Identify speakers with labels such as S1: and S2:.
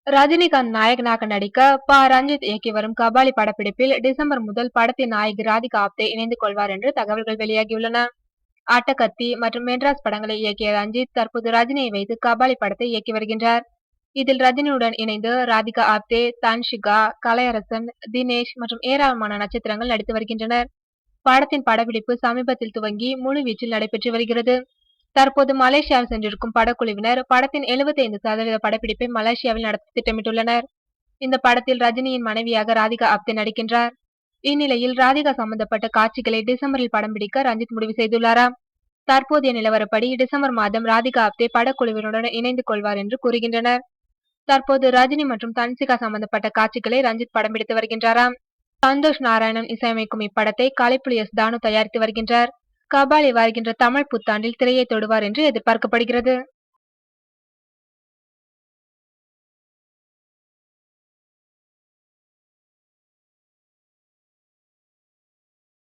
S1: ரஜினிகாந்த் நாயகனாக நடிக்க ரஞ்சித் இயக்கி வரும் கபாலி படப்பிடிப்பில் டிசம்பர் முதல் படத்தின் நாயகி ராதிகா ஆப்தே இணைந்து கொள்வார் என்று தகவல்கள் வெளியாகியுள்ளன. ஆட்டக்கத்தி மற்றும் மெட்ராஸ் படங்களை இயக்கிய ரஞ்சித் தற்போது ரஜினியை வைத்து கபாலி படத்தை இயக்கி வருகின்றார். இதில் ரஜினியுடன் இணைந்து ராதிகா ஆப்தே, தன்ஷிகா, கலையரசன், தினேஷ் மற்றும் ஏராளமான நட்சத்திரங்கள் நடித்து வருகின்றனர். படத்தின் படப்பிடிப்பு சமீபத்தில் துவங்கி முழுவீச்சில் நடைபெற்று வருகிறது. தற்போது மலேசியாவில் சென்றிருக்கும் படக்குழுவினர் படத்தின் 75% படப்பிடிப்பை மலேசியாவில் நடத்த திட்டமிட்டுள்ளனர். இந்த படத்தில் ரஜினியின் மனைவியாக ராதிகா ஆப்தே நடிக்கின்றார். இந்நிலையில் ராதிகா சம்பந்தப்பட்ட காட்சிகளை டிசம்பரில் படம் பிடிக்க ரஞ்சித் முடிவு செய்துள்ளாராம். தற்போதைய நிலவரப்படி டிசம்பர் மாதம் ராதிகா ஆப்தே படக்குழுவினுடன் இணைந்து கொள்வார் என்று கூறுகின்றனர். தற்போது ரஜினி மற்றும் தன்சிகா சம்பந்தப்பட்ட காட்சிகளை ரஞ்சித் படம் பிடித்து வருகின்றாராம். சந்தோஷ் நாராயணன் இசையமைக்கும் இப்படத்தை கலைப்புலி எஸ். தானு தயாரித்து வருகின்றார். கபாலி வருகின்ற தமிழ் புத்தாண்டில் திரையை தொடுவார் என்று எதிர்பார்க்கப்படுகிறது.